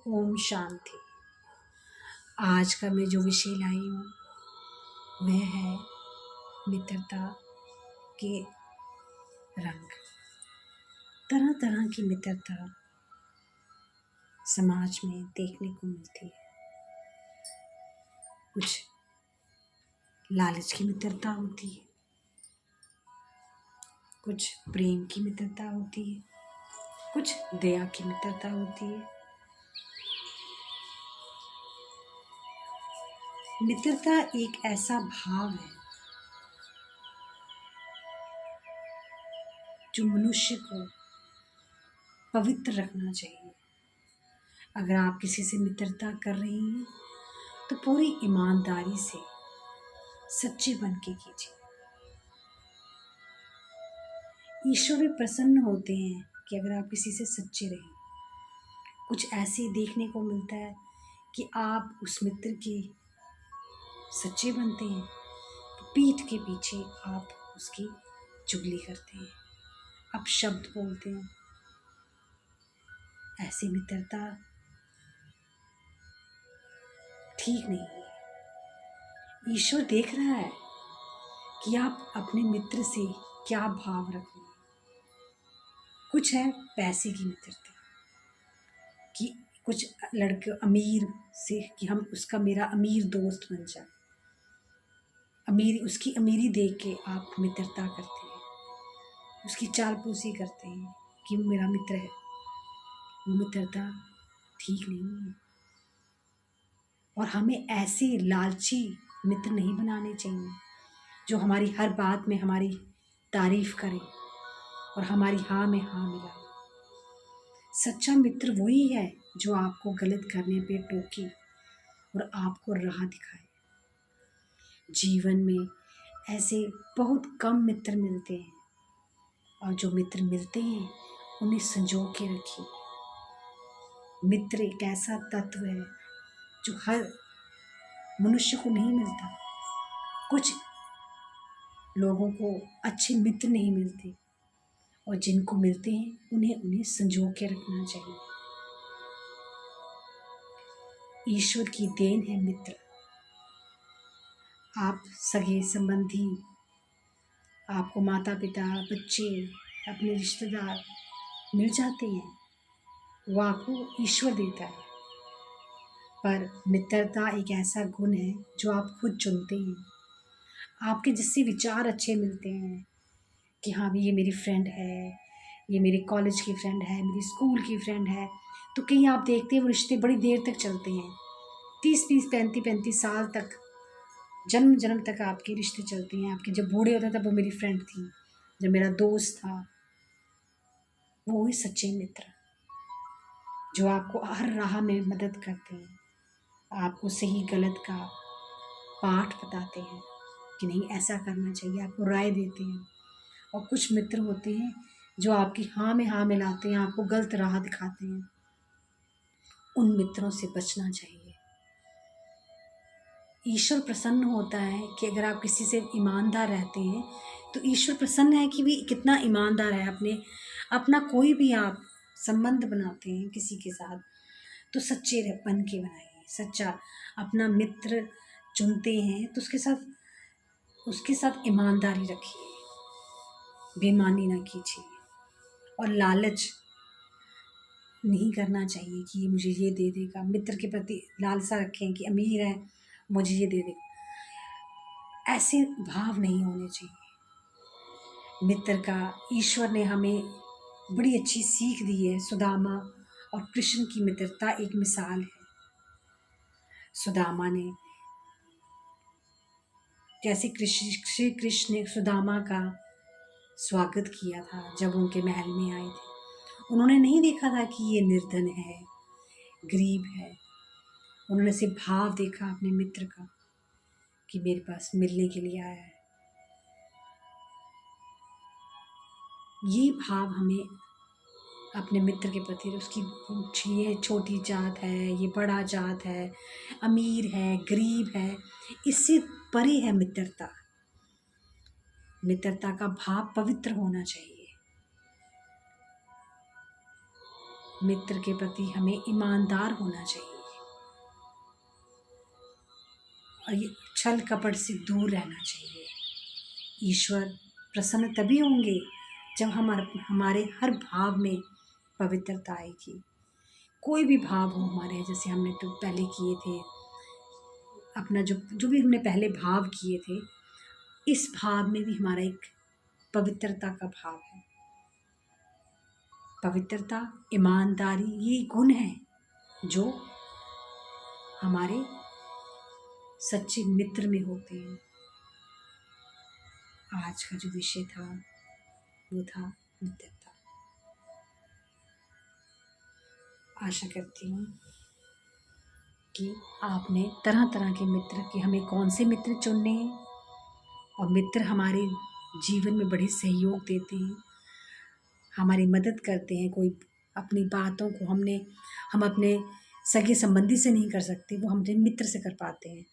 ओम शांति। आज का मैं जो विषय लाई हूँ वह है मित्रता के रंग। तरह तरह की मित्रता समाज में देखने को मिलती है। कुछ लालच की मित्रता होती है, कुछ प्रेम की मित्रता होती है, कुछ दया की मित्रता होती है। मित्रता एक ऐसा भाव है जो मनुष्य को पवित्र रखना चाहिए। अगर आप किसी से मित्रता कर रही हैं तो पूरी ईमानदारी से सच्चे बन के कीजिए। ईश्वर भी प्रसन्न होते हैं कि अगर आप किसी से सच्चे रहें। कुछ ऐसे देखने को मिलता है कि आप उस मित्र के सच्चे बनते हैं तो पीठ के पीछे आप उसकी चुगली करते हैं, अपशब्द बोलते हैं। ऐसी मित्रता ठीक नहीं है। ईश्वर देख रहा है कि आप अपने मित्र से क्या भाव रख रहे हैं। कुछ है पैसे की मित्रता कि कुछ लड़के अमीर से कि हम उसका मेरा अमीर दोस्त बन जाए। उसकी अमीरी देख के आप मित्रता करते हैं, उसकी चालपूसी करते हैं कि वो मेरा मित्र है। वो मित्रता ठीक नहीं है। और हमें ऐसे लालची मित्र नहीं बनाने चाहिए जो हमारी हर बात में हमारी तारीफ करें और हमारी हाँ में हाँ मिलाए। सच्चा मित्र वही है जो आपको गलत करने पे टोके और आपको राह दिखाए। जीवन में ऐसे बहुत कम मित्र मिलते हैं और जो मित्र मिलते हैं उन्हें संजो के रखिए। मित्र एक ऐसा तत्व है जो हर मनुष्य को नहीं मिलता। कुछ लोगों को अच्छे मित्र नहीं मिलते और जिनको मिलते हैं उन्हें संजो के रखना चाहिए। ईश्वर की देन है मित्र। आप सगे संबंधी, आपको माता पिता, बच्चे, अपने रिश्तेदार मिल जाते हैं, वो आपको ईश्वर देता है। पर मित्रता एक ऐसा गुण है जो आप खुद चुनते हैं। आपके जिससे विचार अच्छे मिलते हैं कि हाँ भी ये मेरी फ्रेंड है, ये मेरे कॉलेज की फ्रेंड है, मेरी स्कूल की फ्रेंड है, तो कहीं आप देखते हैं वो रिश्ते बड़ी देर तक चलते हैं। 30-30, 35-35 साल तक, जन्म जन्म तक आपके रिश्ते चलते हैं। आपके जब बूढ़े होते तब वो मेरी फ्रेंड थी, जब मेरा दोस्त था। वो ही सच्चे मित्र जो आपको हर राह में मदद करते हैं, आपको सही गलत का पाठ बताते हैं कि नहीं ऐसा करना चाहिए, आपको राय देते हैं। और कुछ मित्र होते हैं जो आपकी हाँ में हाँ मिलाते हैं, आपको गलत राह दिखाते हैं। उन मित्रों से बचना चाहिए। ईश्वर प्रसन्न होता है कि अगर आप किसी से ईमानदार रहते हैं तो ईश्वर प्रसन्न है कि भी कितना ईमानदार है। अपना कोई भी आप संबंध बनाते हैं किसी के साथ तो सच्चे बन के बनाइए। सच्चा अपना मित्र चुनते हैं तो उसके साथ ईमानदारी रखिए, बेईमानी ना कीजिए। और लालच नहीं करना चाहिए कि ये मुझे ये दे देगा। मित्र के प्रति लालसा रखें कि अमीर है मुझे ये दे देगा। ऐसे भाव नहीं होने चाहिए। मित्र का ईश्वर ने हमें बड़ी अच्छी सीख दी है। सुदामा और कृष्ण की मित्रता एक मिसाल है। सुदामा ने जैसे श्री कृष्ण ने सुदामा का स्वागत किया था जब उनके महल में आए थे। उन्होंने नहीं देखा था कि ये निर्धन है, गरीब है। उन्होंने सिर्फ भाव देखा अपने मित्र का कि मेरे पास मिलने के लिए आया है। ये भाव हमें अपने मित्र के प्रति, उसकी ये छोटी जात है, ये बड़ा जात है, अमीर है, गरीब है, इससे परे है मित्रता। मित्रता का भाव पवित्र होना चाहिए। मित्र के प्रति हमें ईमानदार होना चाहिए और ये छल कपट से दूर रहना चाहिए। ईश्वर प्रसन्न तभी होंगे जब हमारे हर भाव में पवित्रता आएगी। कोई भी भाव हो हमारे, जैसे हमने तो पहले किए थे, अपना जो जो भी हमने पहले भाव किए थे, इस भाव में भी हमारा एक पवित्रता का भाव है। पवित्रता, ईमानदारी, ये गुण हैं जो हमारे सच्चे मित्र में होते हैं। आज का जो विषय था वो था मित्रता। आशा करती हूँ कि आपने तरह तरह के मित्र, कि हमें कौन से मित्र चुनने हैं, और मित्र हमारे जीवन में बड़े सहयोग देते हैं, हमारी मदद करते हैं। कोई अपनी बातों को हम अपने सगे संबंधी से नहीं कर सकते, वो हम अपने मित्र से कर पाते हैं।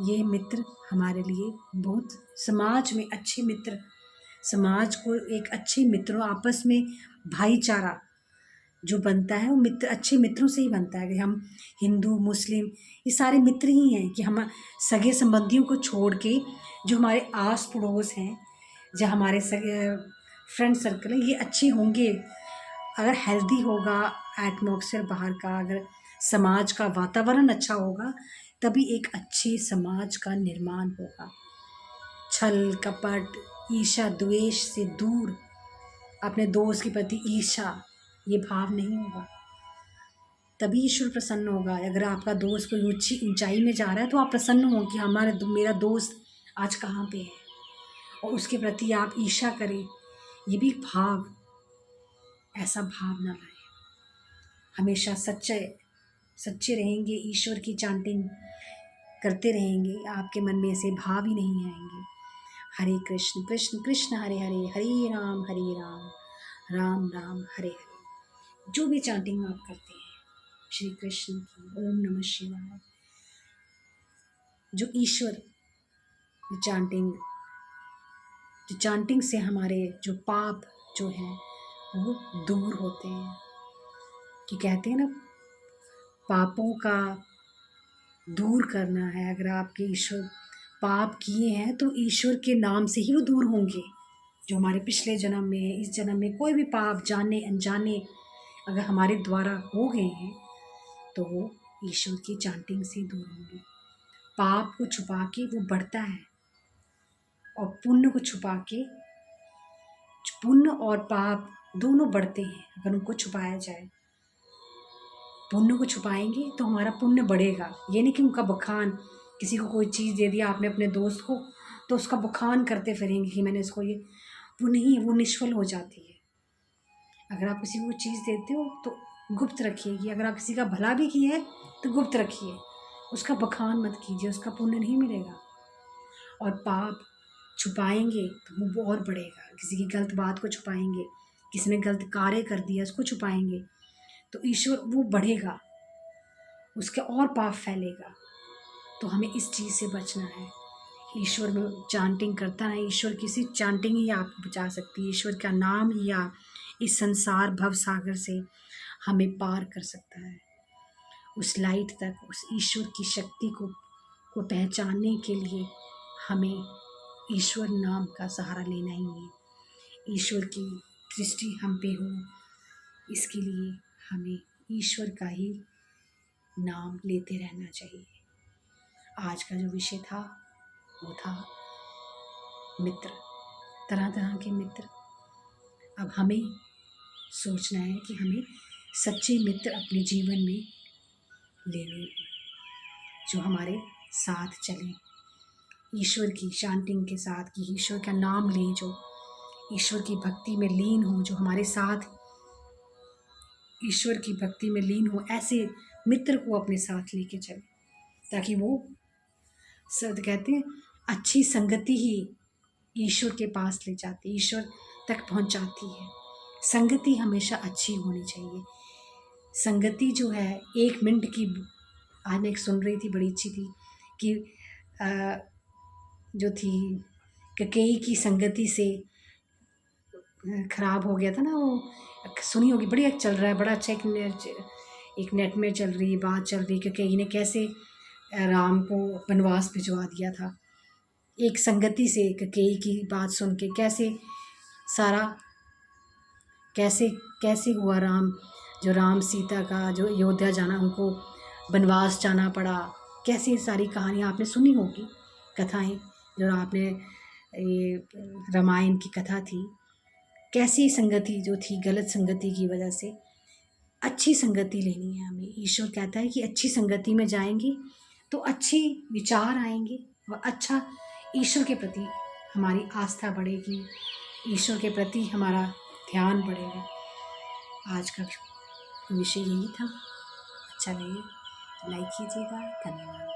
ये मित्र हमारे लिए बहुत, समाज में अच्छे मित्र, समाज को एक अच्छे मित्रों, आपस में भाईचारा जो बनता है वो मित्र, अच्छे मित्रों से ही बनता है। कि हम हिंदू मुस्लिम ये सारे मित्र ही हैं, कि हम सगे संबंधियों को छोड़ के जो हमारे आस पड़ोस हैं, जो हमारे सगे फ्रेंड सर्कल है, ये अच्छे होंगे। अगर हेल्दी होगा एटमॉस्फेयर बाहर का, अगर समाज का वातावरण अच्छा होगा, तभी एक अच्छे समाज का निर्माण होगा। छल कपट, ईर्ष्या द्वेष से दूर, अपने दोस्त के प्रति ईर्ष्या ये भाव नहीं होगा, तभी ईश्वर प्रसन्न होगा। अगर आपका दोस्त कोई ऊंचाई में जा रहा है तो आप प्रसन्न हो कि मेरा दोस्त आज कहाँ पे है, और उसके प्रति आप ईर्ष्या करें, ये भी भाव, ऐसा भाव ना लाए। हमेशा सच्चे रहेंगे, ईश्वर की चांटिंग करते रहेंगे, आपके मन में ऐसे भाव ही नहीं आएंगे। हरे कृष्ण कृष्ण कृष्ण हरे हरे, हरे राम राम राम हरे हरे। जो भी चांटिंग आप करते हैं श्री कृष्ण की, ओम नमः शिवाय, जो ईश्वर चांटिंग से हमारे जो पाप जो हैं वो दूर होते हैं। कि कहते हैं ना, पापों का दूर करना है। अगर आपके ईश्वर पाप किए हैं तो ईश्वर के नाम से ही वो दूर होंगे। जो हमारे पिछले जन्म में, इस जन्म में कोई भी पाप जाने अनजाने अगर हमारे द्वारा हो गए हैं तो वो ईश्वर की चांटिंग से दूर होंगे। पाप को छुपा के वो बढ़ता है, और पुण्य को छुपा के, पुण्य और पाप दोनों बढ़ते हैं अगर उनको छुपाया जाए। पुण्य को छुपाएंगे तो हमारा पुण्य बढ़ेगा। ये नहीं कि उनका बखान, किसी को कोई चीज़ दे दिया आपने अपने दोस्त को, तो उसका बखान करते फिरेंगे कि मैंने इसको ये, वो नहीं, वो निष्फल हो जाती है। अगर आप किसी को चीज़ देते हो तो गुप्त रखिए। अगर आप किसी का भला भी किए है तो गुप्त रखिए, उसका बखान मत कीजिए, उसका पुण्य नहीं मिलेगा। और पाप छुपाएंगे तो वो और बढ़ेगा। किसी की गलत बात को छुपाएंगे, किसी ने गलत कार्य कर दिया उसको छुपाएंगे, तो ईश्वर वो बढ़ेगा, उसके और पाप फैलेगा। तो हमें इस चीज़ से बचना है। ईश्वर में चांटिंग करता है, ईश्वर किसी चांटिंग ही आपको बचा सकती है। ईश्वर का नाम ही आप इस संसार भव सागर से हमें पार कर सकता है। उस लाइट तक, उस ईश्वर की शक्ति को पहचानने के लिए हमें ईश्वर नाम का सहारा लेना ही है। ईश्वर की दृष्टि हम पे हो, इसके लिए हमें ईश्वर का ही नाम लेते रहना चाहिए। आज का जो विषय था वो था मित्र, तरह तरह के मित्र। अब हमें सोचना है कि हमें सच्चे मित्र अपने जीवन में लेने हैं, जो हमारे साथ चलें, ईश्वर की चांटिंग के साथ, कि ईश्वर का नाम लें, जो ईश्वर की भक्ति में लीन हो, जो हमारे साथ ईश्वर की भक्ति में लीन हो। ऐसे मित्र को अपने साथ लेके चलें, ताकि वो सब कहते हैं अच्छी संगति ही ईश्वर के पास ले जाती, ईश्वर तक पहुंचाती है। संगति हमेशा अच्छी होनी चाहिए। संगति जो है 1 मिनट की, आज मैं एक सुन रही थी, बड़ी अच्छी थी, कि जो थी, ककेई की संगति से ख़राब हो गया था ना वो, सुनी होगी, बड़ी चल रहा है, बड़ा अच्छा एक नेट में चल रही बात चल रही कि कैकेयी ने कैसे राम को वनवास भिजवा दिया था। एक संगति से कैकेयी की बात सुन के कैसे सारा कैसे कैसे हुआ जो राम सीता का जो अयोध्या जाना, उनको वनवास जाना पड़ा। कैसी सारी कहानियाँ आपने सुनी होगी, कथाएं जो आपने, ये रामायण की कथा थी। कैसी संगति जो थी, गलत संगति की वजह से अच्छी संगति लेनी है हमें। ईश्वर कहता है कि अच्छी संगति में जाएंगे तो अच्छे विचार आएंगे और अच्छा ईश्वर के प्रति हमारी आस्था बढ़ेगी, ईश्वर के प्रति हमारा ध्यान बढ़ेगा। आज का विषय यही था। अच्छा लगे तो लाइक कीजिएगा। धन्यवाद।